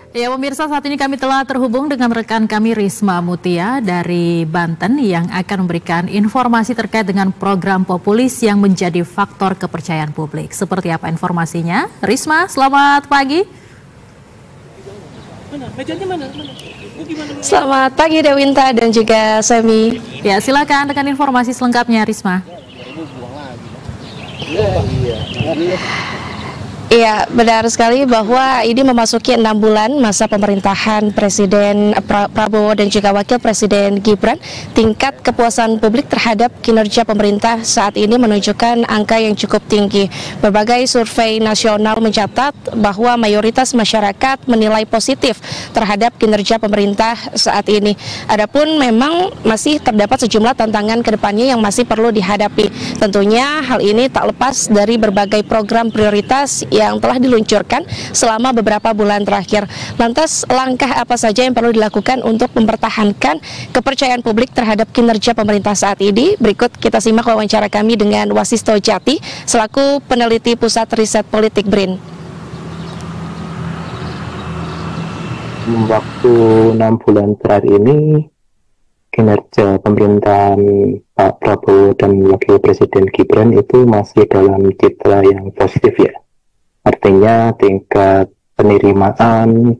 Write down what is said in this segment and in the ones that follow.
Ya pemirsa, saat ini kami telah terhubung dengan rekan kami Risma Mutia dari Banten yang akan memberikan informasi terkait dengan program populis yang menjadi faktor kepercayaan publik. Seperti apa informasinya? Risma, selamat pagi. Selamat pagi Dewinta dan juga Semi. Ya, silakan dengan informasi selengkapnya Risma. Iya, benar sekali bahwa ini memasuki 6 bulan masa pemerintahan Presiden Prabowo dan juga Wakil Presiden Gibran. Tingkat kepuasan publik terhadap kinerja pemerintah saat ini menunjukkan angka yang cukup tinggi. Berbagai survei nasional mencatat bahwa mayoritas masyarakat menilai positif terhadap kinerja pemerintah saat ini. Adapun memang masih terdapat sejumlah tantangan ke depannya yang masih perlu dihadapi. Tentunya hal ini tak lepas dari berbagai program prioritas yang telah diluncurkan selama beberapa bulan terakhir. Lantas, langkah apa saja yang perlu dilakukan untuk mempertahankan kepercayaan publik terhadap kinerja pemerintah saat ini? Berikut kita simak wawancara kami dengan Wasisto Jati selaku peneliti Pusat Riset Politik BRIN. Waktu 6 bulan terakhir ini, kinerja pemerintahan Pak Prabowo dan Wakil Presiden Gibran itu masih dalam citra yang positif ya. Artinya tingkat penerimaan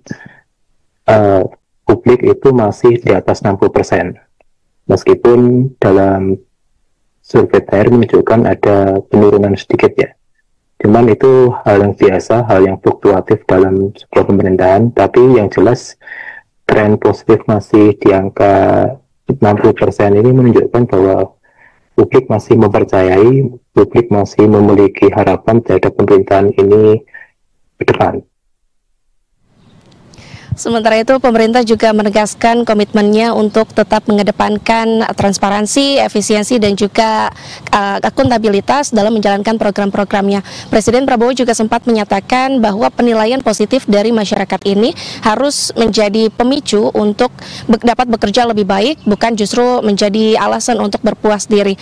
publik itu masih di atas 60%. Meskipun dalam survei terakhir menunjukkan ada penurunan sedikit ya. Cuman itu hal yang biasa, hal yang fluktuatif dalam sebuah pemerintahan. Tapi yang jelas tren positif masih di angka 60% ini menunjukkan bahwa publik masih mempercayai, publik masih memiliki harapan terhadap pemerintahan ini ke depan. Sementara itu, pemerintah juga menegaskan komitmennya untuk tetap mengedepankan transparansi, efisiensi, dan juga akuntabilitas dalam menjalankan program-programnya. Presiden Prabowo juga sempat menyatakan bahwa penilaian positif dari masyarakat ini harus menjadi pemicu untuk dapat bekerja lebih baik, bukan justru menjadi alasan untuk berpuas diri.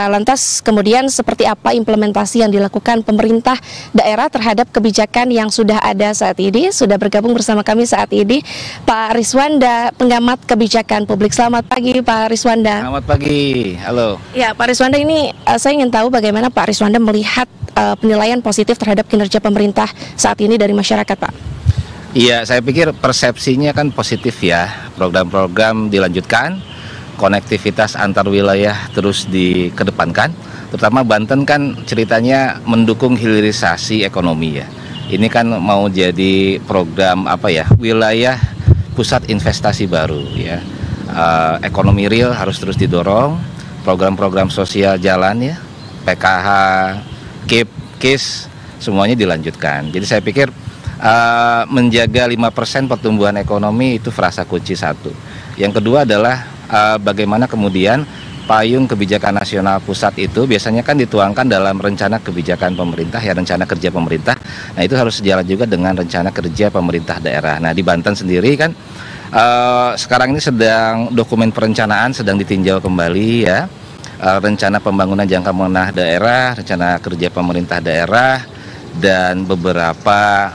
Lantas, kemudian seperti apa implementasi yang dilakukan pemerintah daerah terhadap kebijakan yang sudah ada saat ini? Sudah bergabung bersama kami saat ini Pak Riswanda, pengamat kebijakan publik. Selamat pagi Pak Riswanda. Selamat pagi, halo. Ya Pak Riswanda, ini saya ingin tahu bagaimana Pak Riswanda melihat penilaian positif terhadap kinerja pemerintah saat ini dari masyarakat, Pak. Iya, saya pikir persepsinya kan positif ya. Program-program dilanjutkan, konektivitas antar wilayah terus dikedepankan. Terutama Banten kan ceritanya mendukung hilirisasi ekonomi ya. Ini kan mau jadi program wilayah pusat investasi baru ya. Ekonomi real harus terus didorong, program-program sosial jalan ya, PKH, KIP, KIS semuanya dilanjutkan. Jadi saya pikir menjaga 5% pertumbuhan ekonomi itu frasa kunci satu. Yang kedua adalah bagaimana kemudian payung kebijakan nasional pusat itu biasanya kan dituangkan dalam rencana kebijakan pemerintah ya, rencana kerja pemerintah. Nah itu harus sejalan juga dengan rencana kerja pemerintah daerah. Nah di Banten sendiri kan sekarang ini sedang dokumen perencanaan sedang ditinjau kembali ya, rencana pembangunan jangka menengah daerah, rencana kerja pemerintah daerah, dan beberapa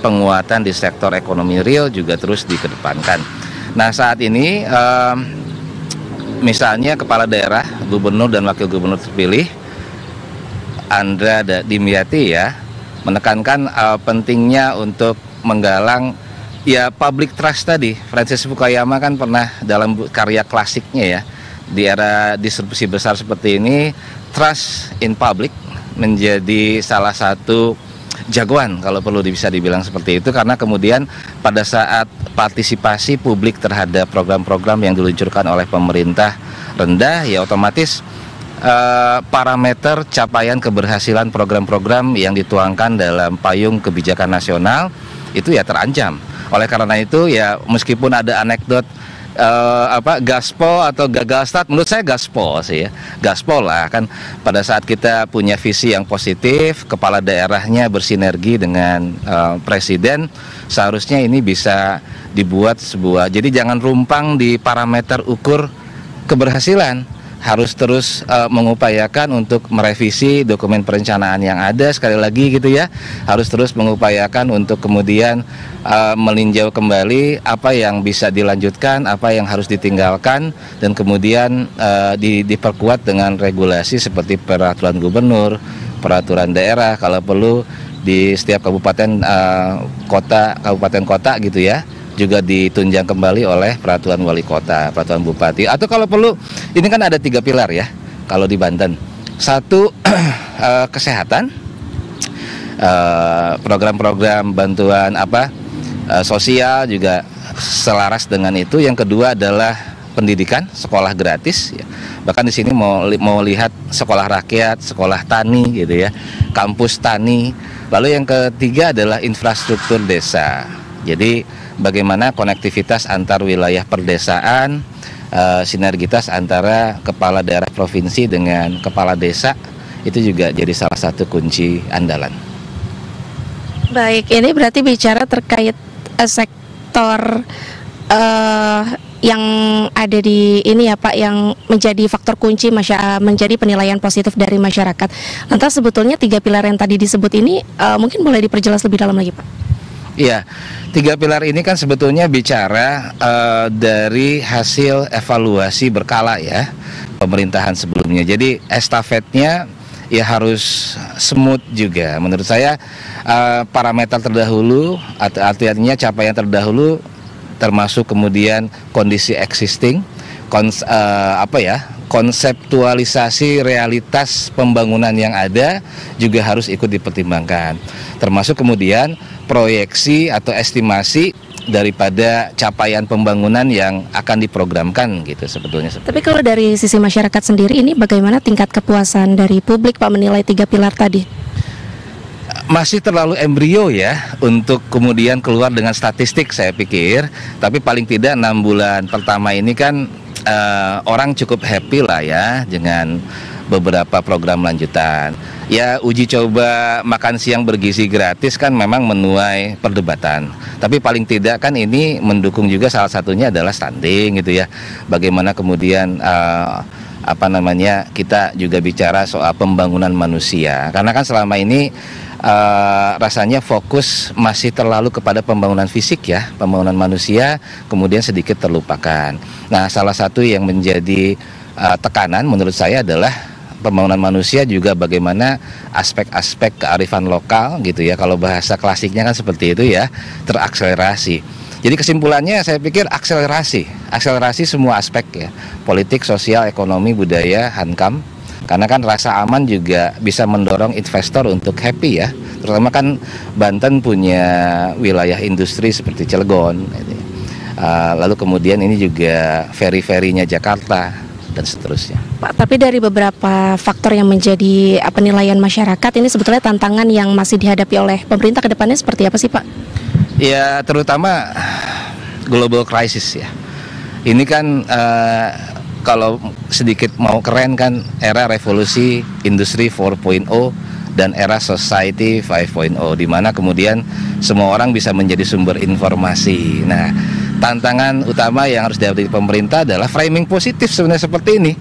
penguatan di sektor ekonomi real juga terus dikedepankan. Nah saat ini misalnya kepala daerah, gubernur dan wakil gubernur terpilih Andra Dimyati ya menekankan pentingnya untuk menggalang ya public trust tadi. Francis Fukuyama kan pernah dalam karya klasiknya ya, di era distribusi besar seperti ini, trust in public menjadi salah satu jagoan kalau perlu bisa dibilang seperti itu, karena kemudian pada saat partisipasi publik terhadap program-program yang diluncurkan oleh pemerintah rendah ya otomatis parameter capaian keberhasilan program-program yang dituangkan dalam payung kebijakan nasional itu ya terancam. Oleh karena itu ya meskipun ada anekdot gaspol atau gagal start, menurut saya gaspol sih ya, gaspol lah kan. Pada saat kita punya visi yang positif, kepala daerahnya bersinergi dengan presiden, seharusnya ini bisa dibuat sebuah, jadi jangan rumpang di parameter ukur keberhasilan, harus terus mengupayakan untuk merevisi dokumen perencanaan yang ada, sekali lagi gitu ya, harus terus mengupayakan untuk kemudian meninjau kembali apa yang bisa dilanjutkan, apa yang harus ditinggalkan, dan kemudian diperkuat dengan regulasi seperti peraturan gubernur, peraturan daerah, kalau perlu di setiap kabupaten kota gitu ya, juga ditunjang kembali oleh peraturan wali kota, peraturan bupati, atau kalau perlu, ini kan ada 3 pilar ya kalau di Banten. Satu, kesehatan, program-program bantuan sosial juga selaras dengan itu. Yang kedua adalah pendidikan, sekolah gratis ya. Bahkan di sini mau lihat sekolah rakyat, sekolah tani gitu ya, kampus tani. Lalu yang ketiga adalah infrastruktur desa. Jadi bagaimana konektivitas antar wilayah perdesaan, sinergitas antara kepala daerah provinsi dengan kepala desa, itu juga jadi salah satu kunci andalan. Baik, ini berarti bicara terkait sektor yang ada di ini ya Pak, yang menjadi faktor kunci menjadi penilaian positif dari masyarakat. Lantas sebetulnya 3 pilar yang tadi disebut ini mungkin boleh diperjelas lebih dalam lagi Pak? Iya, 3 pilar ini kan sebetulnya bicara dari hasil evaluasi berkala ya pemerintahan sebelumnya. Jadi estafetnya ya harus smooth juga. Menurut saya parameter terdahulu, artinya capaian terdahulu, termasuk kemudian kondisi existing, konseptualisasi realitas pembangunan yang ada juga harus ikut dipertimbangkan, termasuk kemudian proyeksi atau estimasi daripada capaian pembangunan yang akan diprogramkan gitu sebetulnya. Tapi kalau dari sisi masyarakat sendiri, ini bagaimana tingkat kepuasan dari publik Pak menilai 3 pilar tadi? Masih terlalu embrio ya untuk kemudian keluar dengan statistik saya pikir, tapi paling tidak 6 bulan pertama ini kan orang cukup happy lah ya dengan beberapa program lanjutan. Ya, uji coba makan siang bergizi gratis kan memang menuai perdebatan. Tapi paling tidak kan ini mendukung juga, salah satunya adalah stunting gitu ya. Bagaimana kemudian kita juga bicara soal pembangunan manusia. Karena kan selama ini rasanya fokus masih terlalu kepada pembangunan fisik ya, pembangunan manusia kemudian sedikit terlupakan. Nah, salah satu yang menjadi tekanan menurut saya adalah pembangunan manusia juga bagaimana aspek-aspek kearifan lokal gitu ya, kalau bahasa klasiknya kan seperti itu ya, terakselerasi. Jadi kesimpulannya saya pikir akselerasi semua aspek ya, politik, sosial, ekonomi, budaya, hankam. Karena kan rasa aman juga bisa mendorong investor untuk happy ya. Terutama kan Banten punya wilayah industri seperti Cilegon. Lalu kemudian ini juga ferry-ferrynya Jakarta dan seterusnya. Pak, tapi dari beberapa faktor yang menjadi penilaian masyarakat, ini sebetulnya tantangan yang masih dihadapi oleh pemerintah ke depannya seperti apa sih Pak? Ya, terutama global crisis ya. Ini kan kalau sedikit mau keren kan era revolusi industri 4.0 dan era society 5.0, di mana kemudian semua orang bisa menjadi sumber informasi. Nah, tantangan utama yang harus dihadapi pemerintah adalah framing positif sebenarnya seperti ini.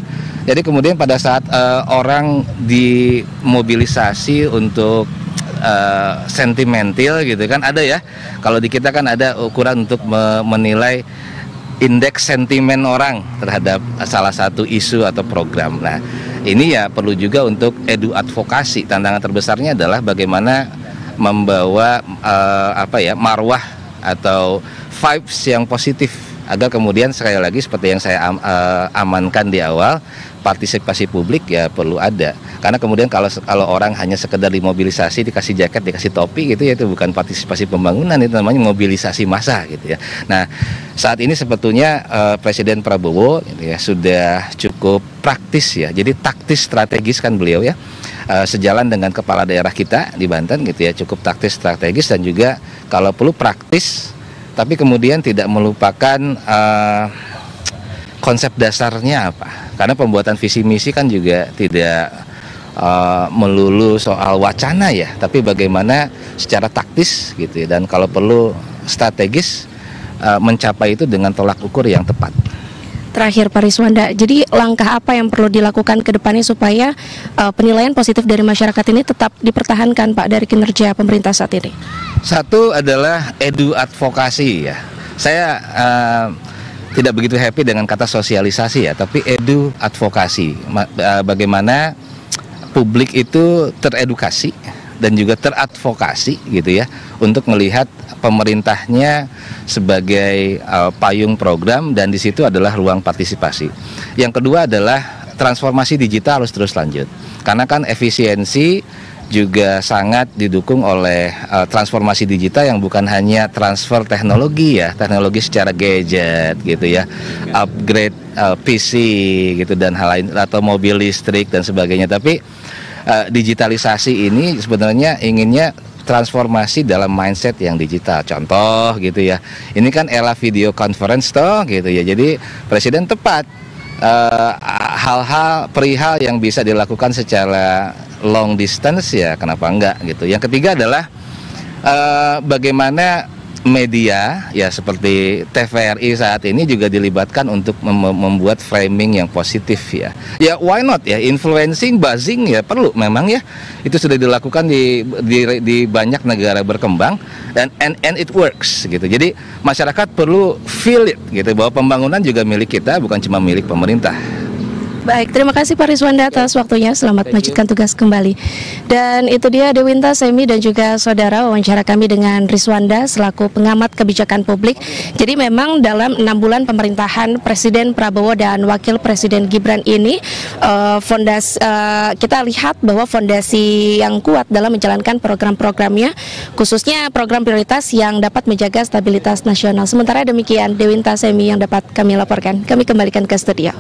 Jadi kemudian pada saat orang dimobilisasi untuk sentimental gitu kan, ada ya, kalau di kita kan ada ukuran untuk menilai indeks sentimen orang terhadap salah satu isu atau program. Nah, ini ya perlu juga untuk advokasi. Tantangan terbesarnya adalah bagaimana membawa marwah atau vibes yang positif, agar kemudian sekali lagi seperti yang saya amankan di awal, partisipasi publik ya perlu ada. Karena kemudian kalau orang hanya sekedar dimobilisasi, dikasih jaket, dikasih topi gitu ya, itu bukan partisipasi pembangunan, itu namanya mobilisasi massa gitu ya. Nah, saat ini sebetulnya Presiden Prabowo gitu ya, sudah cukup praktis ya. Jadi taktis strategis kan beliau ya. Sejalan dengan kepala daerah kita di Banten gitu ya, cukup taktis strategis dan juga kalau perlu praktis, tapi kemudian tidak melupakan konsep dasarnya apa. Karena pembuatan visi misi kan juga tidak melulu soal wacana ya, tapi bagaimana secara taktis gitu ya, dan kalau perlu strategis mencapai itu dengan tolak ukur yang tepat. Terakhir Pak Riswanda, jadi langkah apa yang perlu dilakukan ke depannya supaya penilaian positif dari masyarakat ini tetap dipertahankan Pak dari kinerja pemerintah saat ini? Satu adalah edu advokasi ya. Saya tidak begitu happy dengan kata sosialisasi ya, tapi edu advokasi. Bagaimana publik itu teredukasi dan juga teradvokasi gitu ya, untuk melihat pemerintahnya sebagai payung program, dan di situ adalah ruang partisipasi. Yang kedua adalah transformasi digital harus terus lanjut, karena kan efisiensi juga sangat didukung oleh transformasi digital yang bukan hanya transfer teknologi ya, teknologi secara gadget gitu ya, upgrade PC gitu dan hal lain, atau mobil listrik dan sebagainya, tapi digitalisasi ini sebenarnya inginnya transformasi dalam mindset yang digital. Contoh gitu ya, ini kan era video conference toh gitu ya, jadi presiden tepat hal-hal perihal yang bisa dilakukan secara long distance ya, kenapa enggak gitu. Yang ketiga adalah bagaimana media ya seperti TVRI saat ini juga dilibatkan untuk membuat framing yang positif ya. Ya why not ya, influencing, buzzing ya perlu memang ya. Itu sudah dilakukan di banyak negara berkembang dan and it works gitu. Jadi masyarakat perlu feel it gitu, bahwa pembangunan juga milik kita, bukan cuma milik pemerintah. Baik, terima kasih Pak Riswanda atas waktunya. Selamat melanjutkan tugas kembali. Dan itu dia Dewinta, Semi dan juga saudara wawancara kami dengan Riswanda selaku pengamat kebijakan publik. Jadi memang dalam 6 bulan pemerintahan Presiden Prabowo dan Wakil Presiden Gibran ini kita lihat bahwa fondasi yang kuat dalam menjalankan program-programnya, khususnya program prioritas yang dapat menjaga stabilitas nasional. Sementara demikian Dewinta, Semi yang dapat kami laporkan. Kami kembalikan ke studio.